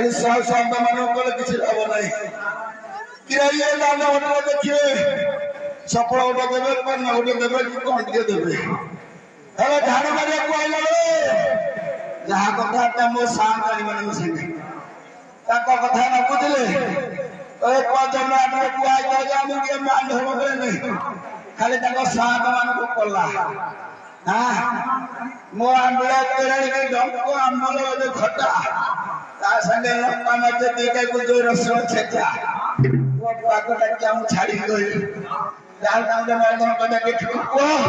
ଖାଲି ଶବ୍ଦ ମାନ କଲେ କିଛି ଲାଭ ନାହିଁ। କିରା ଇଏ ଦାଣ୍ଡ ଘଟରେ ଦେଖିବେ ସଫଳ ଗୋଟେ ଦେବେ ପାନ ଗୋଟେ ଦେବେ କି କଣ ଟିକେ ଦେବେ। ହେଲେ ଝାଡୁ ମାରିବାକୁ ଆଇଲା ବେଳେ ଯାହା କଥା ମୋ ସାଙ୍ଗ ମାନଙ୍କ ସାଙ୍ଗେ ତାଙ୍କ କଥା ନ ବୁଝିଲେ ଖାଲି ତାଙ୍କ ସାଙ୍ଗ ମାନଙ୍କୁ କଲା ମୋ ଆମ୍ବିଳ ଆମ୍ବୁଲ ଖଟା ତା ସାଙ୍ଗେ ଲଙ୍କା ମାଛ ଦିଟାକୁ ଯୋଉ ରସୁଣ ଛେଚା ପାଗଟା କି ଆମକୁ ଛାଡିକି ରହିଲି ଯାହା ତାଙ୍କୁ ମର୍ଦନ କରିବା ଦେଖିବୁ କୁହ।